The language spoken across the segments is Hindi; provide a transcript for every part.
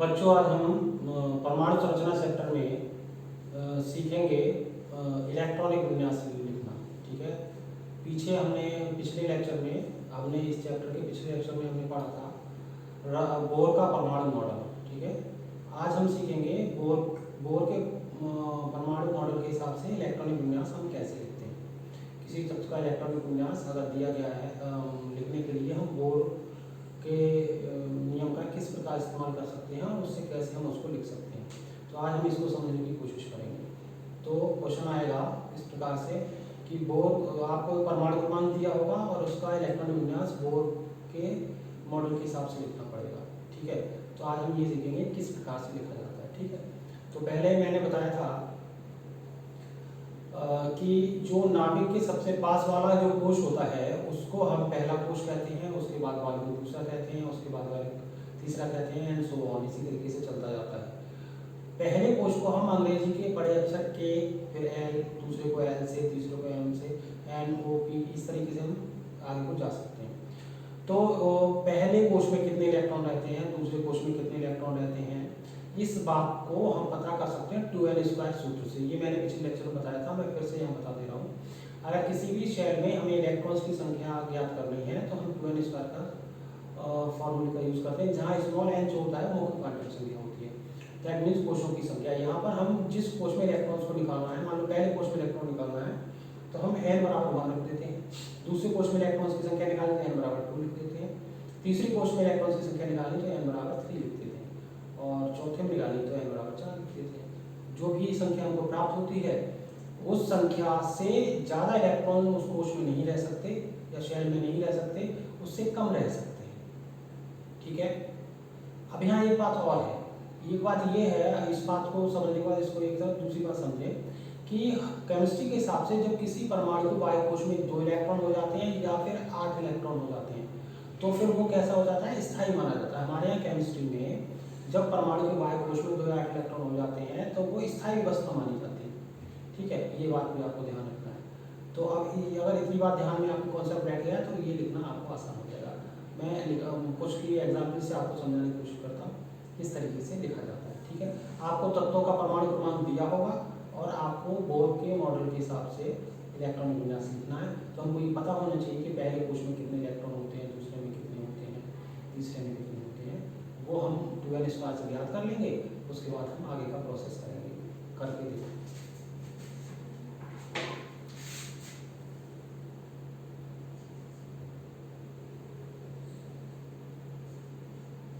बच्चों, आज हम परमाणु संरचना सेक्टर में सीखेंगे इलेक्ट्रॉनिक विन्यास लिखना। ठीक है, पीछे हमने पिछले लेक्चर में हमने इस चैप्टर के पिछले लेक्चर में हमने पढ़ा था बोर का परमाणु मॉडल। ठीक है, आज हम सीखेंगे बोर के परमाणु मॉडल के हिसाब से इलेक्ट्रॉनिक विन्यास हम कैसे लिखते हैं। किसी तत्व का इलेक्ट्रॉनिक विन्यास अगर दिया गया है लिखने के लिए, हम बोर के नियम का किस प्रकार इस्तेमाल कर सकते हैं और उससे कैसे हम उसको लिख सकते हैं। तो आज हम इसको समझने की कोशिश करेंगे। तो क्वेश्चन आएगा इस प्रकार से कि बोर, आपको परमाणु क्रमांक दिया होगा और उसका इलेक्ट्रॉनिक विन्यास बोर के मॉडल के हिसाब से लिखना पड़ेगा। ठीक है, तो आज हम ये सीखेंगे किस प्रकार से लिखा जाता है। ठीक है, तो पहले मैंने बताया था कि जो नाभिक के सबसे पास वाला जो कोश होता है उसको हम पहला कोश कहते हैं, उसके बाद वाले को दूसरा कहते हैं, उसके बाद वाले तीसरा कहते हैं, एंड सो ऑन, इसी तरीके से चलता जाता है। पहले कोश को हम अंग्रेजी के बड़े अक्षर के, फिर एल, दूसरे को एल से, तीसरे को एम से, एन ओ पी, इस तरीके से हम आगे को जा सकते हैं। तो पहले कोश में कितने इलेक्ट्रॉन रहते हैं, दूसरे कोश में कितने इलेक्ट्रॉन रहते हैं, इस बात को हम पता कर सकते हैं 2n² सूत्र से। ये मैंने पिछले लेक्चर में बताया था, मैं फिर से यहाँ बता दे रहा हूँ। अगर किसी भी शेल में हमें इलेक्ट्रॉन्स की संख्या ज्ञात करनी है तो हम 2n² का फॉर्मूले का यूज करते हैं, जहाँ स्मॉल n जो होता है मुख्य क्वांटम संख्या होती है। दैट मीन्स कोशों की संख्या। यहाँ पर हम जिस कोश में इलेक्ट्रॉन्स को निकालना है, मान लो पहले कोश में इलेक्ट्रॉन निकालना है तो हम n बराबर 1 रख देते हैं। दूसरे कोश में इलेक्ट्रॉन्स की संख्या निकालनी तो n बराबर 2 लिख देते हैं। तीसरी कोश में इलेक्ट्रॉन्स की संख्या निकालनी तो n बराबर 3 लिख देते हैं, और चौथे में निकालनी तो n बराबर 4 लिख देते हैं। जो भी संख्या हमको प्राप्त होती है उस संख्या से ज़्यादा इलेक्ट्रॉन उस कोश में नहीं रह सकते या शेल में नहीं रह सकते, उससे कम रह सकते हैं। ठीक है, अब यहाँ एक बात और है। एक बात ये है, इस बात को समझने के बाद इसको एक तरफ दूसरी बात समझें कि केमिस्ट्री के हिसाब से जब किसी परमाणु वायु कोश में 2 इलेक्ट्रॉन हो जाते हैं या फिर 8 इलेक्ट्रॉन हो जाते हैं तो फिर वो कैसा हो जाता है, स्थायी माना जाता है। हमारे यहाँ केमिस्ट्री में जब परमाणु के वायु कोश में 2 या 8 इलेक्ट्रॉन हो जाते हैं तो वो स्थायी अवस्था मानी जाती है। ठीक है, ये बात भी आपको ध्यान रखना है। तो अब अगर इतनी बात ध्यान में आपको कॉन्सेप्ट बैठ गया तो ये लिखना आपको आसान हो जाएगा। मैं कुछ की एग्जाम्पल से आपको समझाने की कोशिश करता हूँ किस तरीके से लिखा जाता है। ठीक है, आपको तत्वों का परमाणु क्रमांक दिया होगा और आपको बोर के मॉडल के हिसाब से इलेक्ट्रॉनिक विन्यास लिखना है। तो हमको ये पता होना चाहिए कि पहले कोश में कितने इलेक्ट्रॉन होते हैं, दूसरे में कितने होते हैं, तीसरे में कितने होते हैं, वो हम 2n² से ज्ञात कर लेंगे। उसके बाद हम आगे का प्रोसेस करेंगे, करके देखेंगे।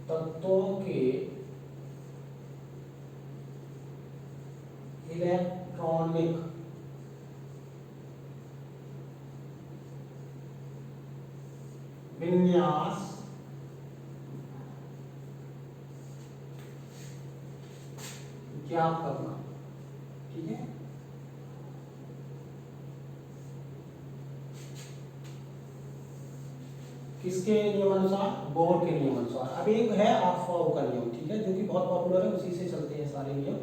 तत्वों के इलेक्ट्रॉनिक विन्यास ज्ञात करना। ठीक है, किसके नियमानुसार, बोर के नियमानुसार। अब एक है अफबाउ का नियम, ठीक है, जो कि बहुत पॉपुलर है, उसी से चलते हैं सारे नियम।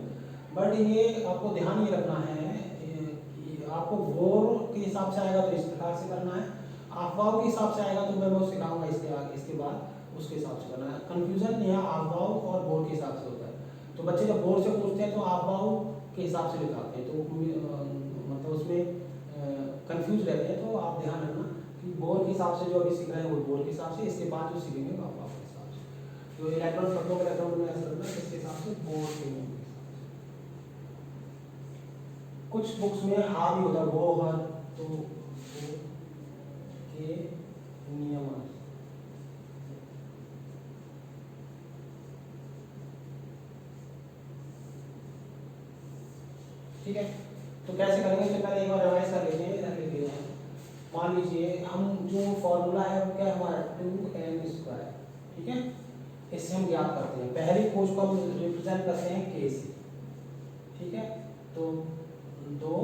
बट ये आपको ध्यान ये रखना है कि आपको बोर के हिसाब से आएगा तो इस प्रकार से करना है, अफबाउ के हिसाब से आएगा तो मैं वो सिखाऊंगा इसके बाद उसके हिसाब से करना है। कंफ्यूजन यहाँ अफबाउ और बोर के हिसाब से होता है। तो बच्चे जब बोर से पूछते हैं तो अफबाउ के हिसाब से लिखाते हैं, तो मतलब उसमें कंफ्यूज रहते हैं। तो आप ध्यान रखना कि बोर के हिसाब से जो अभी सीख रहे हैं वो बोर के हिसाब से, इसके बाद जो सीखेंगे वो अफबाउ के हिसाब से। जो इलेक्ट्रॉन तत्वों का इलेक्ट्रॉन विन्यास करना है इसके हिसाब से, बोर के नियम के हिसाब से। कुछ बुक्स में हा भी होता है, बोहर, तो के नियम। ठीक है, तो कैसे करेंगे, तो पहले एक बार रिवाइज कर लेते हैं। मान लीजिए हम जो फॉर्मूला है वो क्या है हमारा 2n²। ठीक है, इससे हम ज्ञात करते हैं पहली कोश को हम रिप्रेजेंट करते हैं k से। ठीक है, तो 2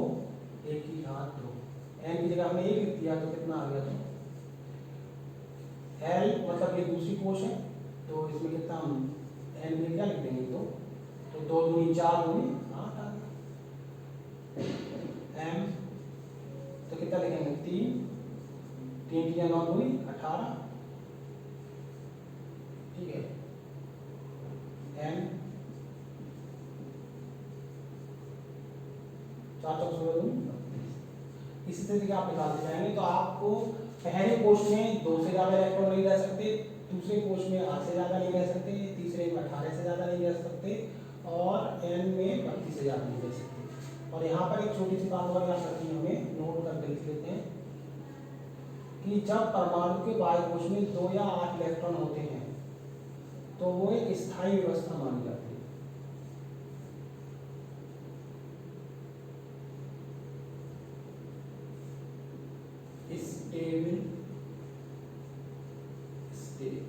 1 की घात 2, n की जगह हमने 1 लिख दिया तो कितना आ गया, तो l मतलब ये दूसरी कोश है तो इसमें कितना हम n में क्या लिख देंगे, तो 2 दूनी 4 दूनी 8 आ गया। m तो कितना लिखेंगे, 3 3 की 9 दूनी 18। ठीक है, m 4 चौक 16 दूनी 32। इसी तरीके आप निकालते जाएंगे तो आपको पहले कोष में 2 से ज़्यादा इलेक्ट्रॉन नहीं रह सकते, दूसरे कोष में 8 से ज़्यादा नहीं रह सकते, तीसरे में 18 से ज़्यादा नहीं रह सकते और n में 32 से ज़्यादा नहीं रह सकते। और यहाँ पर एक छोटी सी बात और याद रखनी है, हमें नोट करके लिख लेते हैं कि जब परमाणु के बाह्य कोष में 2 या 8 इलेक्ट्रॉन होते हैं तो वो एक स्थायी व्यवस्था मानी जाती है। स्टेबल स्टेट,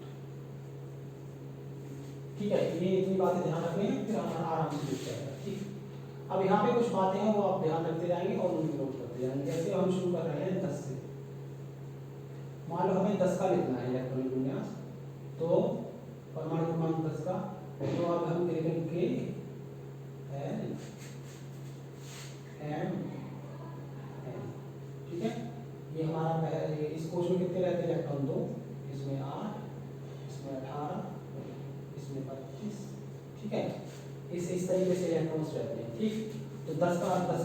ठीक है। ये इतनी बातें ध्यान रखनी है, फिर हमारा आराम से लिख जाएगा। ठीक, अब यहाँ पे कुछ बातें हैं वो आप ध्यान रखते जाएंगे और उनको नोट करते जाएंगे। जैसे हम शुरू कर रहे हैं 10 से, मान लो हमें 10 का लिखना है इलेक्ट्रॉनिक विन्यास, तो परमाणु क्रमांक 10 का, तो अब हम लिखेंगे L M N, ठीक है। ये हमारा पहले, इस कोष में कितने रहते हैं इलेक्ट्रॉन? 2, इसमें 8, इसमें 18, इसमें 25, ठीक है। इस तरीके से इलेक्ट्रॉन्स रहते हैं, ठीक। तो 10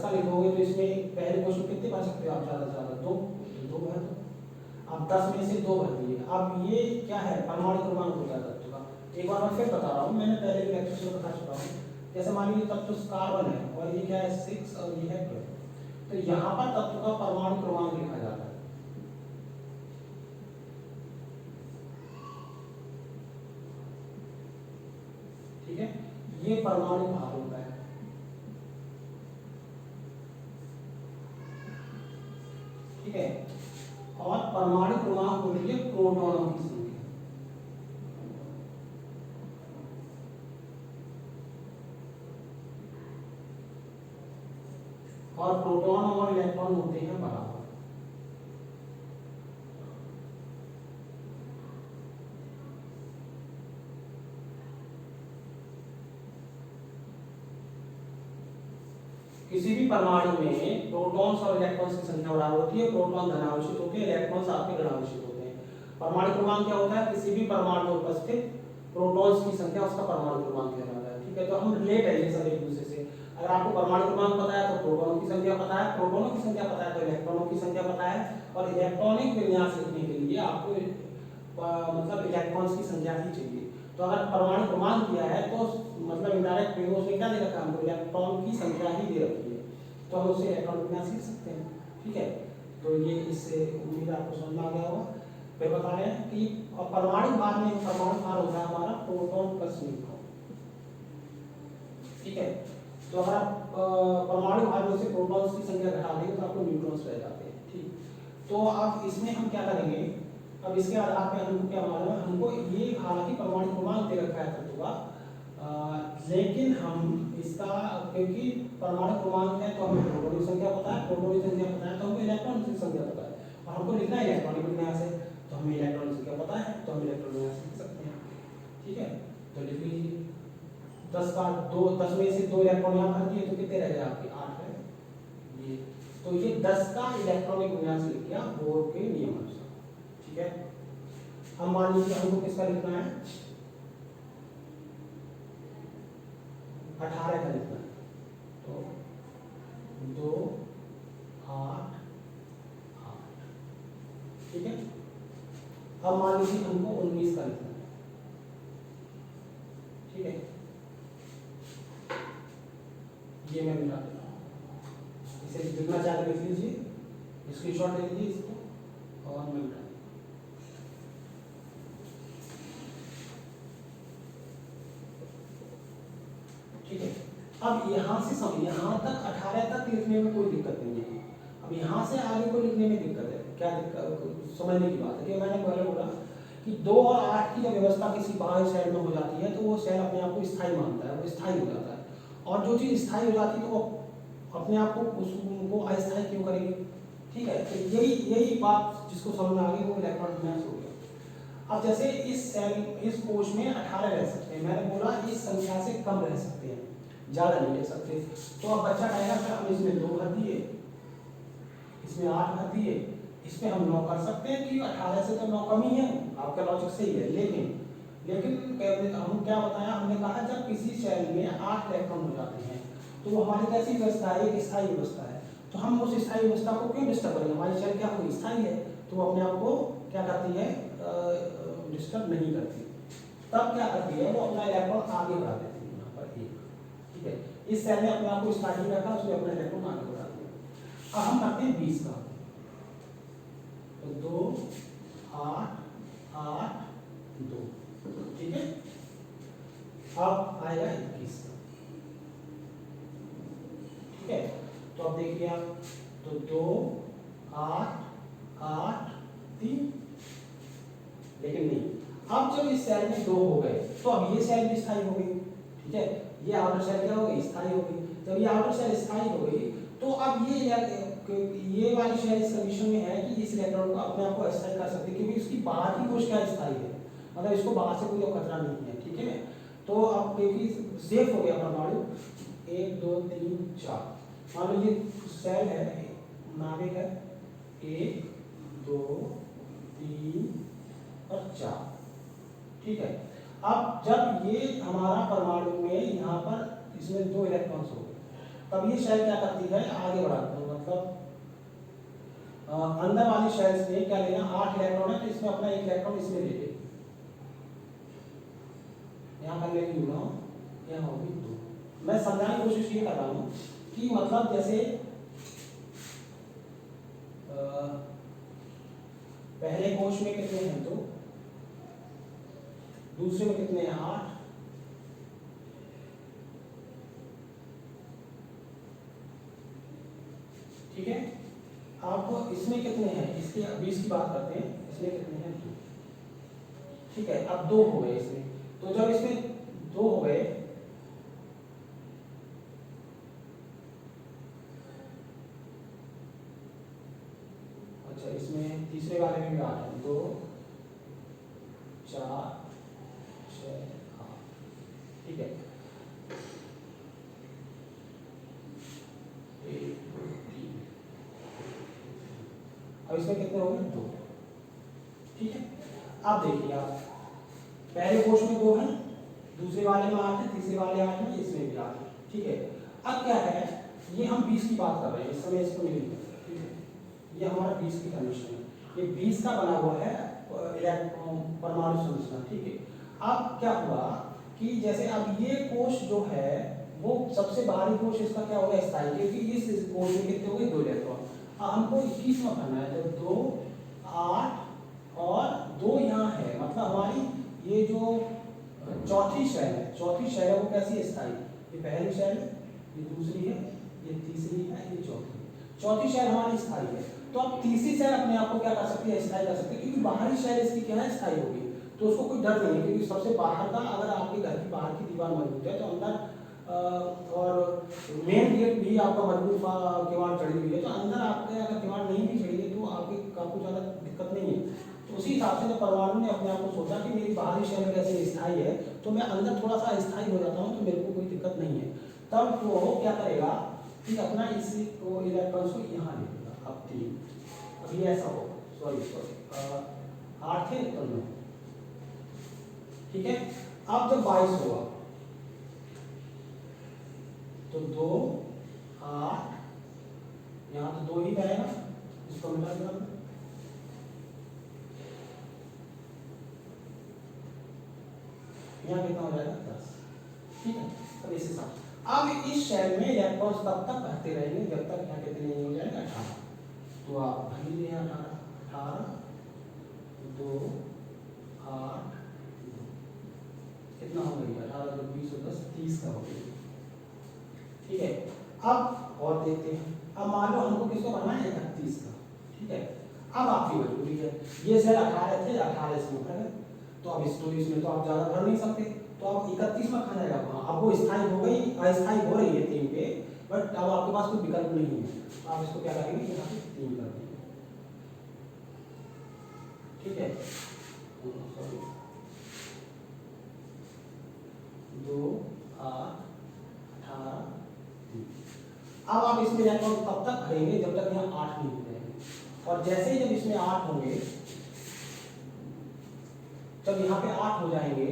का लिखोगे तो इसमें पहले कोष में कितने भर सकते हो आप? ज़्यादा से ज़्यादा 2, तो 2 भर दो। अब 10 में से 2 भर दिए। अब ये क्या है? परमाणु क्रमांक होता है तत्व का। एक बार मैं फिर बता रहा हूँ, मैंने पहले भी लेक्चर में बता चुका हूँ। जैसे मान लीजिए तत्व कार्बन है और ये क्या है? 6 और ये है 12, तो यहाँ पर तत्व का परमाणु क्रमांक लिखा जाता है। ठीक है, ये परमाणु भार होता है। ठीक है, और परमाणु क्रमांक होती है प्रोटॉनों की संख्या। और प्रोटॉन और इलेक्ट्रॉन होते हैं बराबर। किसी भी परमाणु में प्रोटॉन्स और इलेक्ट्रॉन्स की संख्या बराबर होती है। प्रोटॉन धनावेशित होते हैं, इलेक्ट्रॉन्स आपके ऋणावेशित होते हैं। परमाणु क्रमांक क्या होता है? किसी भी परमाणु में उपस्थित प्रोटॉन्स की संख्या, उसका परमाणु क्रमांक कहलाता है। ठीक है, तो हम रिलेट है ये सब एक दूसरे से। अगर आपको परमाणु क्रमांक पता है तो प्रोटॉनों की संख्या पता है, प्रोटॉनों की संख्या पता है तो इलेक्ट्रॉनों की संख्या पता है, और इलेक्ट्रॉनिक विन्यास लिखने के लिए आपको मतलब इलेक्ट्रॉन्स की संख्या ही चाहिए। तो अगर परमाणु क्रमांक दिया है तो मतलब इनडायरेक्ट वे उसने क्या दे रखा है? हमको इलेक्ट्रॉन की संख्या ही दे रखी है, तो हम उसे इलेक्ट्रॉन विन्यास लिख सकते हैं। ठीक है, तो ये इससे उम्मीद आपको समझ में आ गया होगा। फिर बता रहे हैं कि परमाणु भार में, परमाणु भार होता है हमारा प्रोटॉन प्लस न्यूट्रॉन। ठीक है, तो अगर आप परमाणु भार में से प्रोटॉन्स की संख्या घटा देंगे तो आपको न्यूट्रॉन्स रह जाते हैं। ठीक, तो अब इसमें हम क्या करेंगे? अब इसके आधार पे हमको क्या मालूम है? हमको ये हालांकि परमाणु क्रमांक दे रखा है तत्व का, लेकिन हम इसका, क्योंकि परमाणु क्रमांक है तो हमें प्रोटॉन की संख्या पता है, प्रोटॉन की संख्या पता है तो हमको इलेक्ट्रॉन की संख्या पता है, और हमको लिखना है इलेक्ट्रॉनिक विन्यास है तो हमें इलेक्ट्रॉन की संख्या पता है तो हम इलेक्ट्रॉन विन्यास लिख सकते हैं। ठीक है, तो लिख लीजिए 10 का 2, 10 में से 2 इलेक्ट्रॉन यहाँ भर दिए तो कितने रह गए आपके? 8 रहे ये। तो ये 10 का इलेक्ट्रॉनिक विन्यास लिख दिया बोर के नियम अनुसार। ठीक है, हम मान लीजिए हमको किसका लिखना है? 18 का लिखना है, तो 2 8 8। ठीक है, अब मान लीजिए हमको 19 का लिखना है। ठीक है, ये मैं मिटा देता हूँ, इसे लिखना चाहते लिख लीजिए, स्क्रीनशॉट ले लीजिए इसको और मैं मिटा। ठीक है, अब यहाँ से समझिए, यहाँ तक 18 तक लिखने में कोई दिक्कत नहीं है। अब यहाँ से आगे को लिखने में दिक्कत है। क्या दिक्कत? समझने की बात है कि मैंने पहले बोला कि 2 और 8 की जब व्यवस्था किसी बाह्य सेल में हो जाती है तो वो सेल अपने आप को स्थायी मानता है, वो स्थायी हो जाता है। और जो चीज़ स्थायी हो जाती है तो वो अपने आप को उसको अस्थायी क्यों करेगी? ठीक है, तो यही बात जिसको समझ में आ गई वो इलेक्ट्रॉन विन्यास हो गया। अब जैसे इस सेल, इस कोष में 18 रह सकते हैं, मैंने बोला इस संख्या से कम रह सकते हैं, ज़्यादा नहीं ले सकते। तो अब बच्चा कहेगा सर हम इसमें 2 भर दिए, इसमें 8 भर दिए, इसमें हम 9 कर सकते हैं कि 18 से तो 9 कम ही है। आपका लॉजिक सही है, लेकिन हम क्या बताया? हमने कहा जब किसी सेल में 8 इलेक्ट्रॉन हो जाते हैं तो वो हमारी कैसी व्यवस्था है, एक स्थायी व्यवस्था है। तो हम उस स्थायी व्यवस्था को क्यों डिस्टर्ब करेंगे, हमारी शेल क्या हुई, स्थायी है, तो वो अपने आप को क्या करती है, डिस्टर्ब नहीं करती। तब क्या करती है, वो अपना इलेक्ट्रॉन आगे बढ़ा देती है, यहाँ पर एक, ठीक है, इस सेल ने अपने आप को स्टार्टिंग रखा, उसने अपना इलेक्ट्रॉन आगे बढ़ा दिया। अब हम करते हैं 20 का, तो 2 8 8 2, ठीक है। अब आएगा 21 का, ठीक है। तो अब देखिए आप, तो 2 8 8 3, लेकिन नहीं, अब जब इस सेल में 2 हो गए तो अब ये सेल भी स्थायी हो गई, ठीक है, ये आउटर सेल क्या हो गई, स्थायी हो गई। जब ये आउटर सेल स्थायी हो गई तो अब ये वाली शेल इस कंडीशन में है कि इस इलेक्ट्रॉन को अपने आप को अस्थायी कर सकती है, क्योंकि इसकी बाहर की कोश क्या स्थायी है, मतलब इसको बाहर से कोई खतरा नहीं है, ठीक है। तो अब क्योंकि सेफ हो गया परमाणु 1 2 3 4, मान लो ये सेल है, नाभिक है 1 2 3 और 4, ठीक है। अब जब ये हमारा परमाणु में यहाँ पर इसमें 2 इलेक्ट्रॉन्स हो गए, तब ये शेल क्या करती है, आगे बढ़ाती है, मतलब अंदर वाली शेल्स में क्या लेना, 8 इलेक्ट्रॉन है, तो इसमें अपना 1 इलेक्ट्रॉन इसमें ले लेगी, यहाँ कर लेगी 9, यहाँ होगी 2। मैं समझाने की कोशिश ये कर रहा हूँ कि मतलब जैसे पहले कोश में कितने हैं, तो दूसरे में कितने हैं, 8, ठीक है। अब इसमें कितने हैं, इसके 20 की बात करते हैं, इसमें कितने हैं, 2, ठीक है। अब 2 हो गए इसमें, तो जब इसमें 2 हो गए, अच्छा इसमें तीसरे वाले में भी 8 है, 2 4 6 8, ठीक है। 1 2 3, अब इसमें कितने हो गए, 2, ठीक है। अब देखिए आप, पहले कोश में 2 है, दूसरे वाले में 8 है, तीसरे वाले 8 में, इसमें भी 8 है, ठीक है। अब क्या है, ये हम 20 की बात कर रहे हैं, इस समय इसको नहीं लिख रहे, ठीक है। ये हमारा 20 की कंडीशन है, ये 20 का बना हुआ है परमाणु संरचना, ठीक है। अब क्या हुआ कि जैसे अब ये कोश जो है वो सबसे बाहरी कोश इसका क्या होगा, स्थायी, क्योंकि इस कोश में कितने हो गए, 2 इलेक्ट्रॉन। हमको 21 में करना है, तो 2 8 और 2 यहाँ है, मतलब हमारी ये जो चौथी शेल है वो कैसी है, स्थायी। ये पहली शेल है, ये दूसरी है, ये तीसरी है, ये चौथी शेल हमारी स्थायी है। तो अब तीसरी शेल अपने आप को क्या कर सकती है, स्थायी कर सकती है, क्योंकि बाहरी शेल इसकी क्या है, स्थायी होगी, तो उसको कोई डर नहीं है, क्योंकि सबसे बाहर का, अगर आपके घर की बाहर की दीवार मजबूत है तो अंदर और मेन गेट भी आपका मजबूत किवाड़ चढ़ी हुई है, तो अंदर आपके अगर किवाड़ नहीं भी चढ़ी है तो आपको ज़्यादा दिक्कत नहीं है। तो उसी हिसाब से जब परमाणु ने अपने आप को सोचा कि मेरी बाहरी शेल कैसे स्थायी है, तो मैं अंदर थोड़ा सा स्थायी हो जाता हूँ, तो मेरे को कोई दिक्कत नहीं है। तब वो क्या करेगा कि अपना इसी को इलेक्ट्रॉन्स को यहाँ ले लेगा, अब 3, अभी ऐसा होगा, सॉरी 8 है तो 9, ठीक है। अब जब 22 होगा तो 2 8, यहाँ तो 2 ही रहेगा, इसको मिला दिया, यहाँ कितना हो जाएगा, 10, ठीक है। अब इस हिसाब से अब इस शेल में इलेक्ट्रॉन्स तब तक भरते रहेंगे जब तक यहाँ कितने नहीं हो जाएगा, 18। तो आप भर लीजिए 18 2 8 2, कितना हो गया, 18 2 20 10 30 का हो गया, ठीक है। अब और देखते हैं, अब मान लो हमको किसको भरना है, 31 का, ठीक है। अब आपकी मजबूरी है, ये सेल 18 थे, 18 इसमें भर गए, तो अब इसमें तो आप ज़्यादा भर नहीं सकते, तो अब 31 में कहाँ जाएगा वहाँ, अब वो स्थायी हो गई, अस्थायी हो रही है 3 पे, बट अब आपके पास कोई विकल्प नहीं है, आप इसको क्या करेंगे, यहाँ पे 3 कर देंगे, ठीक है। सॉरी 2 8 18 3, अब आप इसमें इलेक्ट्रॉन तब तक भरेंगे जब तक यहाँ 8 नहीं हो जाएंगे, और जैसे ही जब इसमें 8 होंगे, जब यहाँ पे 8 हो जाएंगे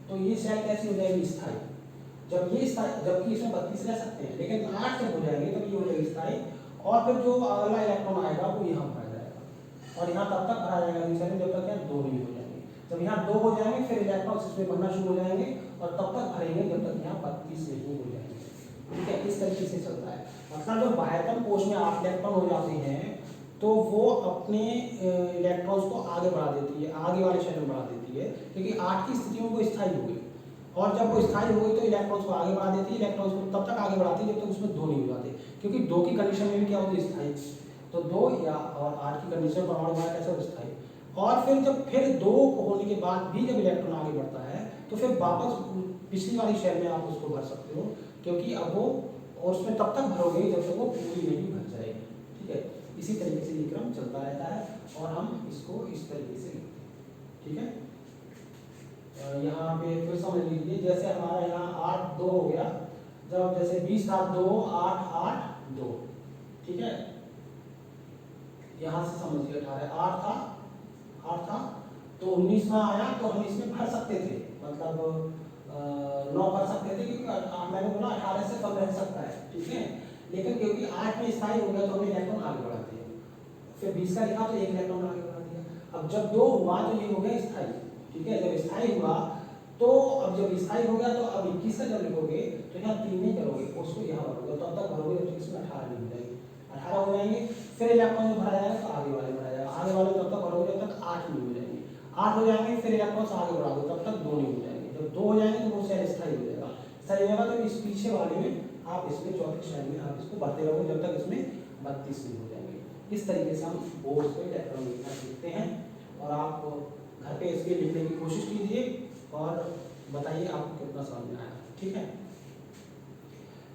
तो ये शेल कैसी हो जाएगी, स्थायी। जब ये स्थायी, जबकि इसमें 32 रह सकते हैं, लेकिन 8 जब हो जाएंगे तब ये हो जाएगी स्थायी, और फिर जो अगला इलेक्ट्रॉन आएगा वो यहाँ भरा जाएगा, और यहाँ तब तक भरा जाएगा दूसरे में जब तक यहाँ 2 नहीं हो जाएंगे। जब यहाँ 2 हो जाएंगे फिर इलेक्ट्रॉन्स इसमें बनना शुरू हो जाएंगे, और तब तक भरेंगे जब तक यहाँ 32 नहीं हो जाएंगे। ठीक है, इस तरीके से चलता है। मतलब जब बाह्यतम कोश में 8 इलेक्ट्रॉन हो जाते हैं तो वो अपने इलेक्ट्रॉन्स को आगे बढ़ा देती है, आगे वाले शेल में बढ़ा देती है, क्योंकि 8 की स्थिति में वो स्थायी हो गई, और जब वो स्थायी हो गई तो इलेक्ट्रॉन्स को आगे बढ़ा देती है, इलेक्ट्रॉन्स को तब तक आगे बढ़ाती है जब तक उसमें 2 नहीं हो जाते, क्योंकि 2 की कंडीशन में भी क्या होती है, स्थायी। तो 2 या और 8 की कंडीशन परमाणु हमारा कैसे होता है, स्थायी। और फिर जब फिर 2 होने के बाद भी जब इलेक्ट्रॉन आगे बढ़ता है तो फिर वापस पिछली वाली शेल में आप उसको भर सकते हो, क्योंकि अब वो, और उसमें तब तक भरोगे जब तक वो पूरी नहीं भर जाएगी। ठीक है, इसी तरीके से ये क्रम चलता रहता है, और हम इसको इस तरीके से लिखते हैं। ठीक है, यहाँ पे फिर समझ लीजिए, जैसे हमारा यहाँ 8 2 हो गया, जब जैसे 20 था 2 8 8 2। ठीक है, यहाँ से समझिए 18 8 था तो 19 में आया तो हम इसमें भर सकते थे, मतलब 9 भर सकते थे, क्योंकि मैंने बोला 18 से कम रह सकता है। ठीक है, लेकिन क्योंकि 8 में स्थायी हो गया तो हमने इलेक्ट्रॉन आगे बढ़ा दिया, फिर 20 का लिखा तो 1 इलेक्ट्रॉन आगे बढ़ा दिया। अब जब 2 हुआ तो ये हो गया स्थायी। ठीक है, जब स्थायी हुआ तो अब जब स्थायी हो गया तो अब 21 का जब लिखोगे तो यहाँ 3 नहीं करोगे, उसको यहाँ भरोगे, तब तक भरोगे जब तक इसमें 18 नहीं हो जाएंगे। 18 हो जाएंगे फिर इलेक्ट्रॉन जो भरा जाएगा तो आगे वाले भरा जाएगा, आगे वाले तब तक भरोगे जब तक 8 नहीं हो जाएंगे। 8 हो जाएंगे फिर इलेक्ट्रॉन आगे बढ़ा दो तब तक 2 नहीं हो जाएंगे, जब 2 हो जाएंगे तो वो सेल स्थायी हो जाएगा। स्थायी हो जाएगा तो इस पीछे वाले में आप इसमें चौथे शेल में आप इसको भरते रहोगे जब तक इसमें 32 नहीं हो जाएंगे। इस तरीके से हम बोर्ड पे इलेक्ट्रॉन लिखना सीखते हैं, और आप घर पे इसके लिखने की कोशिश कीजिए और बताइए आपको कितना समझ में आया। ठीक है,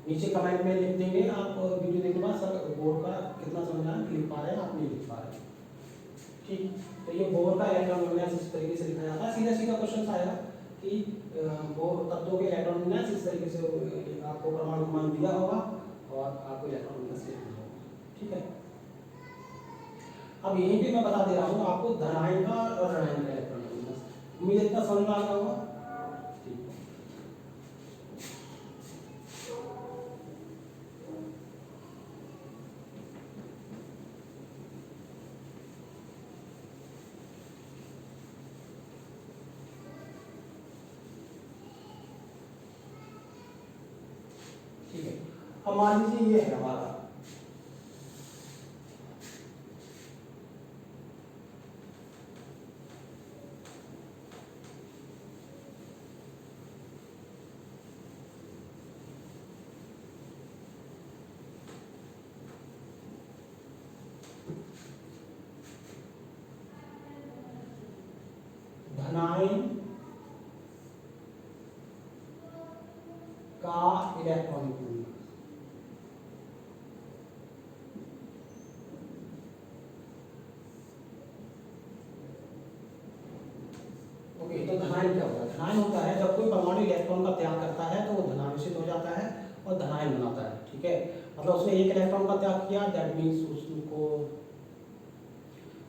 नीचे कमेंट में लिख देंगे आप वीडियो देखने के बाद, सर बोर्ड का कितना समझ आया, लिख पा रहे हैं आप नहीं लिख पा रहे हैं। ठीक, तो ये बोर्ड का इलेक्ट्रॉन विन्यास इस तरीके से लिखा जाता है। सीधा सीधा क्वेश्चन आएगा कि बोर्ड तत्वों के इलेक्ट्रॉन विन्यास इस तरीके से आपको परमाणु क्रमांक दिया होगा और आपको इलेक्ट्रॉन विन्यास लिखना होगा। ठीक है, अब यहीं पे मैं बता दे रहा हूँ आपको धनायन का और ऋणायन का इलेक्ट्रॉन विन्यास, उम्मीद इतना समझ में आ गया होगा। ठीक है, अब मान लीजिए ये है हमारा धनायन का इलेक्ट्रॉनिक विन्यास। ओके, तो धनायन क्या होता है? धनायन होता है जब कोई परमाणु इलेक्ट्रॉन का त्याग करता है तो वो धनावेशित हो जाता है और धनायन बनाता है। ठीक है, मतलब उसने एक इलेक्ट्रॉन का त्याग किया, दैट मीन्स उसको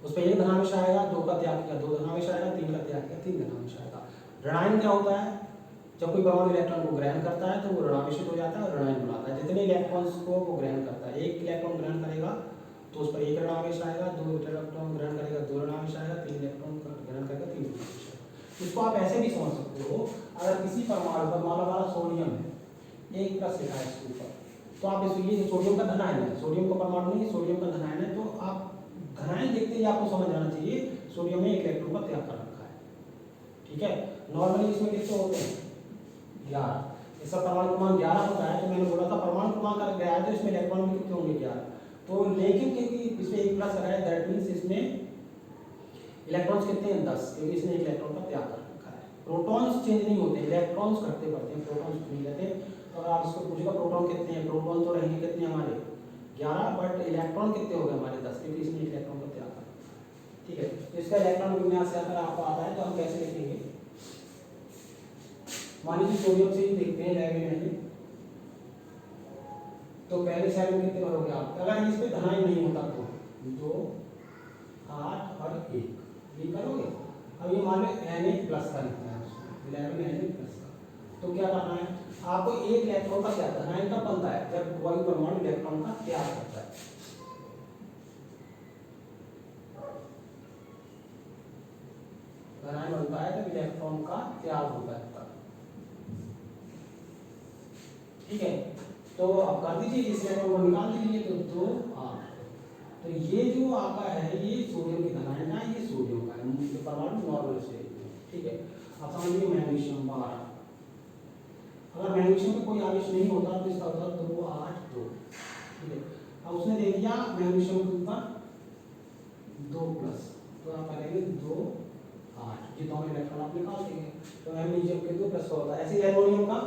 उस पर 1 धनावेश आएगा, 2 का त्याग किया 2 धनावेश आएगा, 3 का त्याग किया 3 धनावेश आएगा। ऋणायन क्या होता है? जब कोई परमाणु इलेक्ट्रॉन को ग्रहण करता है तो वो ऋणावेशित हो जाता है और ऋणायन बनाता है। जितने इलेक्ट्रॉन्स को वो ग्रहण करता है, 1 इलेक्ट्रॉन ग्रहण करेगा तो उस पर 1 ऋणावेश आएगा, 2 इलेक्ट्रॉन ग्रहण करेगा 2 ऋणावेश आएगा, 3 इलेक्ट्रॉन ग्रहण करेगा 3 ऋणावेश आएगा। इसको आप ऐसे भी समझ सकते हो, अगर किसी परमाणु पर मान लो हमारा सोडियम है, 1 प्लस लिखा है इसके ऊपर, तो आप इसको, ये सोडियम का धनायन है, सोडियम का परमाणु नहीं, सोडियम का धनायन है, तो आप धनायन देखते ही आपको समझ आना चाहिए सोडियम में 1 इलेक्ट्रॉन का त्याग कर रखा है। ठीक है, नॉर्मली इसमें कितने होते हैं? 11। इसका परमाणु क्रमांक 11 होता है, तो मैंने बोला था परमाणु क्रमांक अगर गया है तो इसमें इलेक्ट्रॉन भी कितने होंगे? 11। तो लेकिन क्योंकि इसमें 1 प्लस लगा है, दैट मींस इसमें इलेक्ट्रॉन्स कितने हैं? 10, क्योंकि इसने 1 इलेक्ट्रॉन का त्याग कर रखा है। प्रोटॉन्स चेंज नहीं होते, इलेक्ट्रॉन्स घटते बढ़ते हैं, प्रोटॉन्स नहीं रहते। तो आप इसको पूछेगा प्रोटॉन कितने हैं, प्रोटॉन तो रहेंगे कितने हमारे? 11, बट इलेक्ट्रॉन कितने हो गए हमारे? 10, क्योंकि इसमें 1 इलेक्ट्रॉन का त्याग कर रखा है। ठीक है, तो इसका इलेक्ट्रॉन विन्यास अगर आपको आता है तो हम कैसे लिखेंगे? मान लीजिए सोडियम से ही देखते हैं जाएंगे, तो पहले शेल में कितने भरोगे आप? अगर इस पे धनायन नहीं होता तो 2 8 और 1 ये करोगे। अब ये मान लो Na+ का लिखना है, 11 Na+ का, तो क्या करना है आपको, एक इलेक्ट्रॉन का क्या धनायन कब बनता है, जब वही परमाणु इलेक्ट्रॉन का त्याग करता है। धनायन बनता है जब इलेक्ट्रॉन का त्याग होता है तब। ठीक है, तो अब कर दीजिए इस इलेक्ट्रॉन को निकाल दीजिए, तो 2 8। तो ये जो आपका है ये सोडियम की धनायन है, ये सोडियम का है, परमाणु नॉर्मल स्टेट में। ठीक है, अब समझिए मैग्नीशियम 12। अगर मैग्नीशियम में कोई आवेश नहीं होता तो इसका होता 2 8 2। ठीक है, अब उसने दे दिया मैग्नीशियम के ऊपर 2+, तो आप करेंगे 2 8, ये दोनों इलेक्ट्रॉन आप निकाल देंगे, तो मैग्नीशियम के 2+ होता है। ऐसे एल्युमिनियम का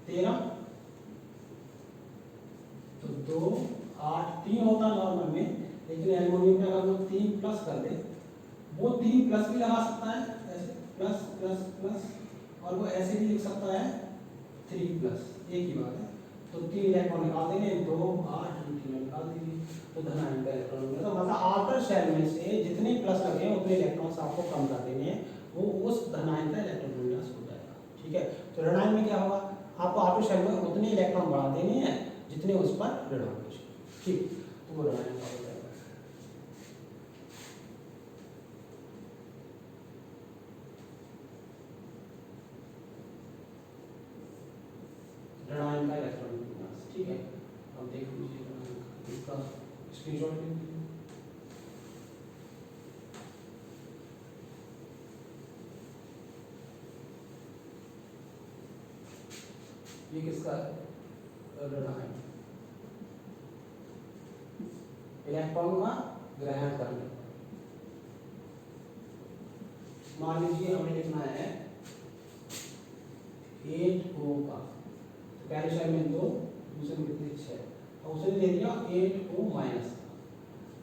13, तो 2 8 3 होता है नॉर्मल में, लेकिन एल्युमिनियम में अगर वो 3+ कर दे, वो 3+ भी लगा सकता है ऐसे प्लस प्लस प्लस, और वो ऐसे भी लिख सकता है 3+, एक ही बात है। तो 3 इलेक्ट्रॉन निकाल देंगे, 2 8 3 निकाल दीजिए, तो धनायन का इलेक्ट्रॉन मिलेगा। तो मतलब आउटर शेल में से जितने प्लस लगे हैं उतने इलेक्ट्रॉन्स आपको कम कर देने हैं, वो उस धनायन का इलेक्ट्रॉन विन्यास हो जाएगा। ठीक है, तो ऋणायन में क्या होगा, आपको आउटर शेल में उतने इलेक्ट्रॉन बढ़ा देने हैं जितने उस पर ऋणावेश। ठीक, तो वो ऋणायन का हो जाएगा। ऋणायन का इलेक्ट्रॉन विन्यास। ठीक है, अब देख लीजिए इसका स्क्रीनशॉट ले लीजिए। ये किसका ऋणायन, इलेक्ट्रॉन का ग्रहण करने। मान लीजिए हमें लिखना है 8O का, तो पहले शेल में 2, दूसरे में कितने 6, और उसने दे दिया 8O माइनस का,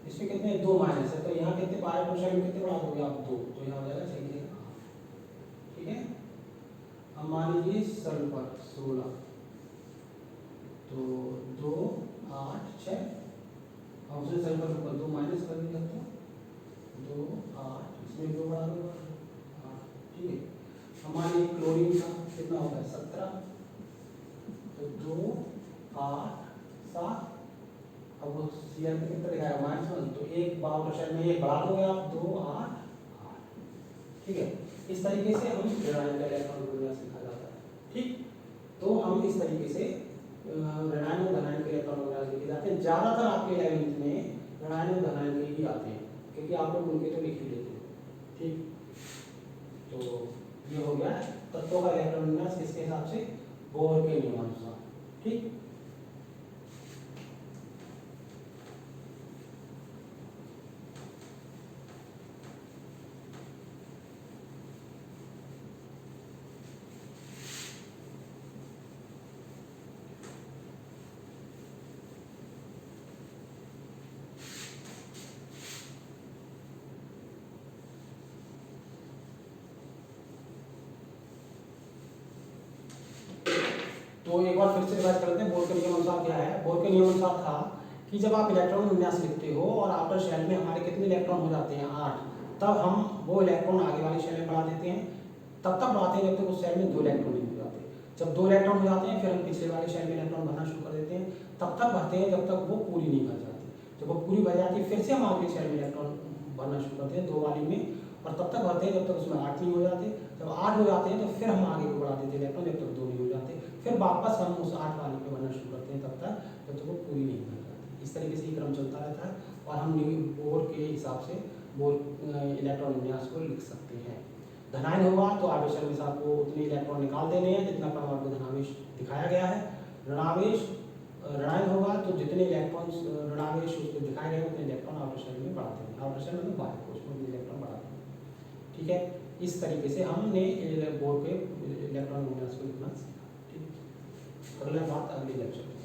इसमें कितने 2 माइनस है, तो यहाँ कितने बाहर शेल में कितने बढ़ा दोगे आप 2, तो यहाँ हो जाएगा 6 के 8। ठीक है, अब मान लीजिए सल्फर 16, तो 2 8 6, और उसने सल्फर ऊपर 2 माइनस कर दिया, तो 2 8, इसमें 2 बढ़ा दूंगा 8। ठीक है, हमारे क्लोरीन का कितना होता है 17, तो 2 8 7, अब वो सीएल पे कितना दिखाएगा -1, तो एक बाउंड शेल में एक बढ़ा दोगे आप 2 8 8। ठीक है, इस तरीके से हम ऋणायन का इलेक्ट्रॉन विन्यास लिखा जाता है। ठीक, तो हम इस तरीके से ऋणायन और धनायन के इलेक्ट्रॉन विन्यास लिखे जाते हैं। ज्यादातर आपके 11th में ऋणायन और धनायन के ही आते हैं, क्योंकि आप लोग उनके तो लिख ही लेते हैं। ठीक, तो ये हो गया तत्वों का इलेक्ट्रॉन विन्यास किसके हिसाब से, बोर के नियमानुसार। ठीक, तो एक बार फिर से रिवाइज करते हैं। बोर के नियम अनुसार क्या है, बोर के नियम अनुसार था कि जब आप इलेक्ट्रॉन विन्यास लिखते हो और आउटर शेल में हमारे कितने इलेक्ट्रॉन हो जाते हैं 8, तब हम वो इलेक्ट्रॉन आगे वाली शेल में बढ़ा देते हैं, तब तक बढ़ाते हैं जब तक उस शेल में 2 इलेक्ट्रॉन नहीं हो जाते। जब 2 इलेक्ट्रॉन हो जाते हैं फिर हम पिछले वाले शेल में इलेक्ट्रॉन भरना शुरू कर देते हैं, तब तक भरते हैं जब तक वो पूरी नहीं भर जाती। जब वो पूरी भर जाती है फिर से हम आगे शेल में इलेक्ट्रॉन भरना शुरू करते हैं 2 वाली में, और तब तक भरते हैं जब तक उसमें 8 नहीं हो जाते। जब 8 हो जाते हैं तो फिर हम आगे को बढ़ा देते हैं इलेक्ट्रॉन जब तक 2 नहीं हो जाते, फिर वापस हम उस 8 वाले पे भरना शुरू करते हैं तब तक जब तक वो पूरी नहीं भर जाती। इस तरीके से ये क्रम चलता रहता है, और हम बोर के हिसाब से बोर इलेक्ट्रॉन विन्यास को लिख सकते हैं। धनायन होगा तो आवेश के साथ वो उतने इलेक्ट्रॉन निकाल देने हैं जितना परमाणु में धनावेश दिखाया गया है। ऋणावेश ऋणायन होगा तो जितने इलेक्ट्रॉन ऋणावेश उसको दिखाए गए उतने इलेक्ट्रॉन आउटर शेल में बढ़ाते हैं, आउटर शेल मतलब बाहर को उसमें इलेक्ट्रॉन बढ़ाते हैं। ठीक है, इस तरीके से हमने बोर के इलेक्ट्रॉन विन्यास को लिखना सीखा। ठीक, अगला बात अगले लेक्चर में।